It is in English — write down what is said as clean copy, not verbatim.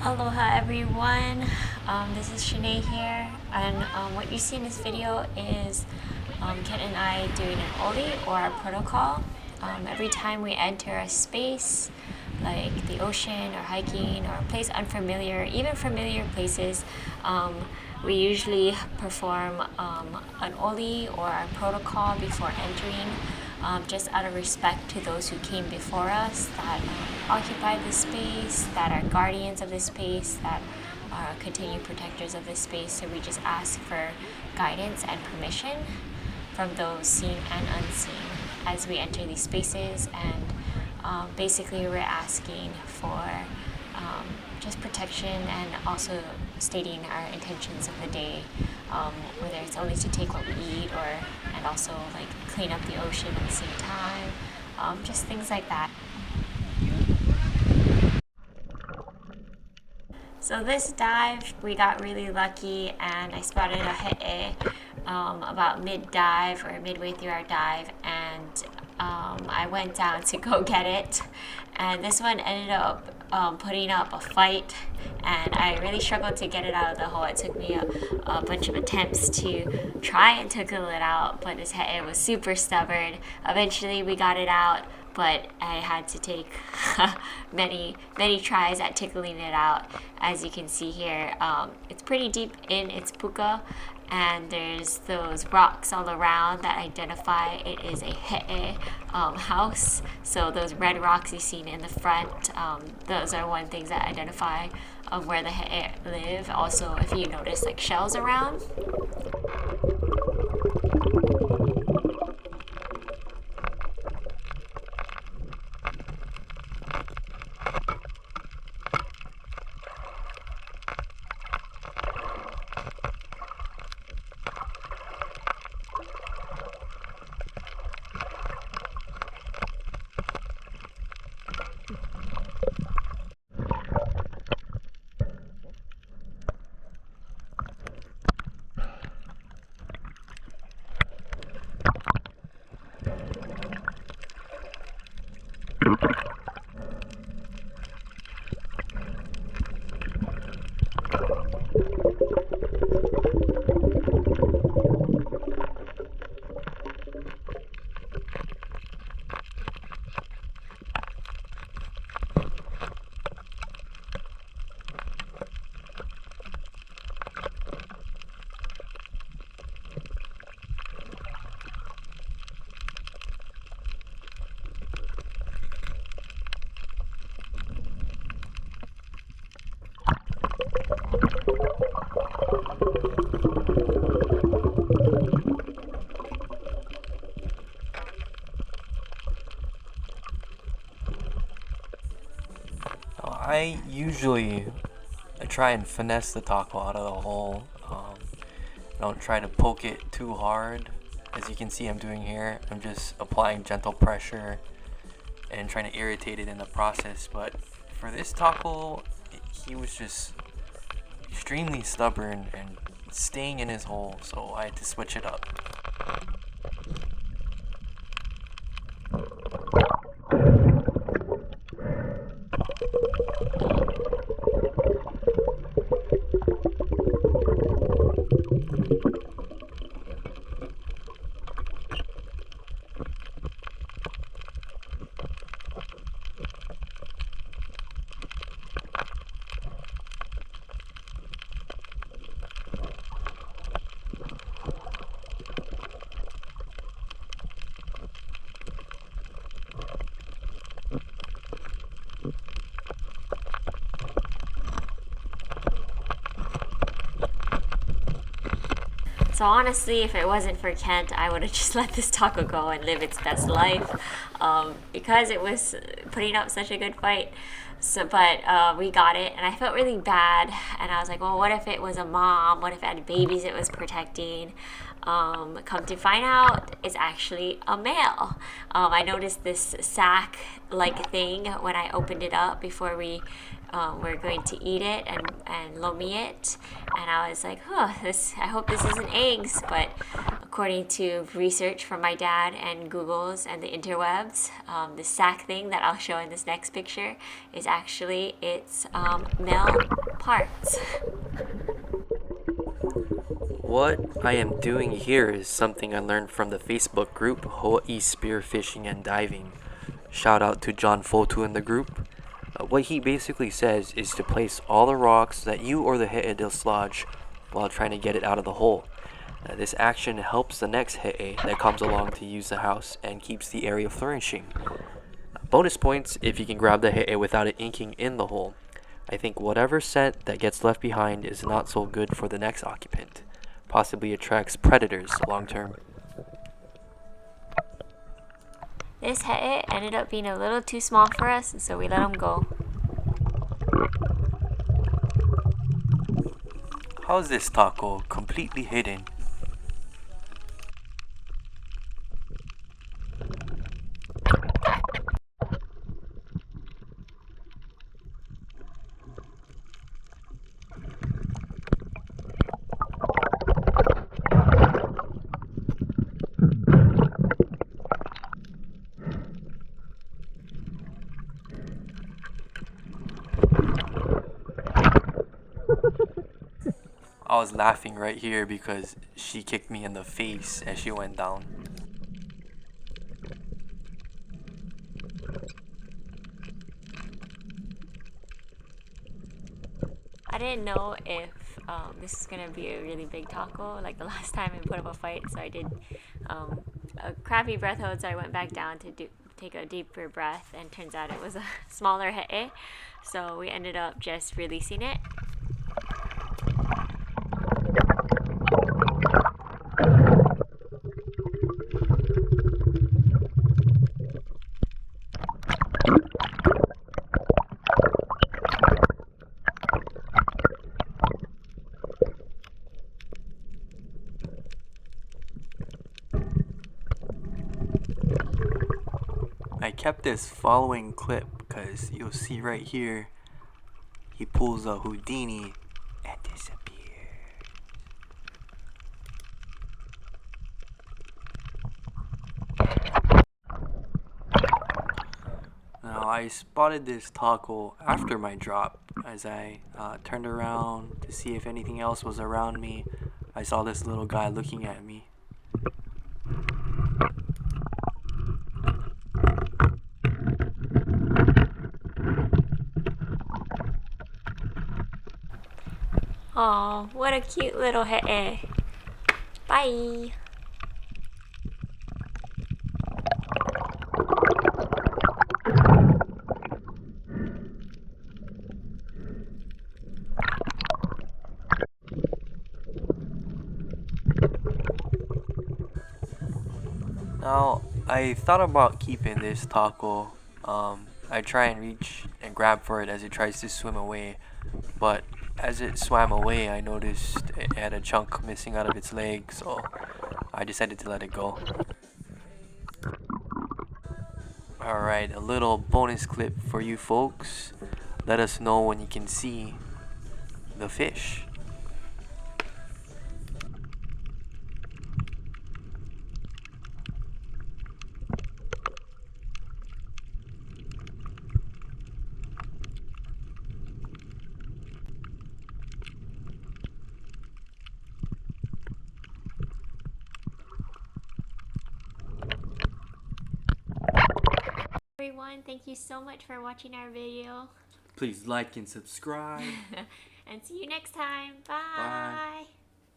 Aloha everyone, this is Sheanae here, and what you see in this video is Ken and I doing an oli or a protocol. Every time we enter a space like the ocean or hiking or a place unfamiliar, even familiar places, we usually perform an oli or a protocol before entering, just out of respect to those who came before us, that occupied the space, that are guardians of the space, that are continued protectors of this space. So we just ask for guidance and permission from those seen and unseen as we enter these spaces. And basically we're asking for just protection, and also stating our intentions of the day, whether it's only to take what we eat and also like clean up the ocean at the same time, just things like that. So this dive, we got really lucky, and I spotted a he'e about mid-dive or midway through our dive, and I went down to go get it, and this one ended up putting up a fight, and I really struggled to get it out of the hole. It took me a bunch of attempts to try and tickle it out, but this he'e was super stubborn. Eventually we got it out, but I had to take many tries at tickling it out. As you can see here, it's pretty deep in its puka, and there's those rocks all around that identify it is a he'e house. So those red rocks you've seen in the front, those are one things that identify where the he'e live. Also, if you notice like shells around. I usually try and finesse the taco out of the hole. I don't try to poke it too hard. As you can see I'm doing here, I'm just applying gentle pressure and trying to irritate it in the process. But for this taco, he was just extremely stubborn and staying in his hole, so I had to switch it up. So honestly, if it wasn't for Kent, I would have just let this taco go and live its best life, because it was putting up such a good fight. So, but we got it, and I felt really bad. And I was like, well, what if it was a mom? What if it had babies it was protecting? Come to find out, it's actually a male. I noticed this sack-like thing when I opened it up before we were going to eat it and lomi it, and I was like, I hope this isn't eggs, but according to research from my dad and Google's and the interwebs, the sack thing that I'll show in this next picture is actually its male parts. What I am doing here is something I learned from the Facebook group Hawaii Spearfishing and Diving. Shout out to John Fotu in the group. What he basically says is to place all the rocks that you or the he'e dislodge while trying to get it out of the hole. This action helps the next he'e that comes along to use the house and keeps the area flourishing. Bonus points if you can grab the he'e without it inking in the hole. I think whatever scent that gets left behind is not so good for the next occupant. Possibly attracts predators long term. This he'e ended up being a little too small for us, and so we let him go. How's this taco completely hidden? I was laughing right here because she kicked me in the face as she went down. I didn't know if this is gonna be a really big taco like the last time I put up a fight, so I did a crappy breath hold, so I went back down to take a deeper breath, and turns out it was a smaller he'e, so we ended up just releasing it. I kept this following clip because you'll see right here, he pulls a Houdini and disappears. Now I spotted this taco after my drop. As I turned around to see if anything else was around me, I saw this little guy looking at me. Oh, what a cute little he'e. Bye! Now, I thought about keeping this taco. I try and reach and grab for it as it tries to swim away, but as it swam away, I noticed it had a chunk missing out of its leg, so I decided to let it go. Alright, a little bonus clip for you folks. Let us know when you can see the fish. Everyone, thank you so much for watching our video. Please like and subscribe. And see you next time. Bye. Bye.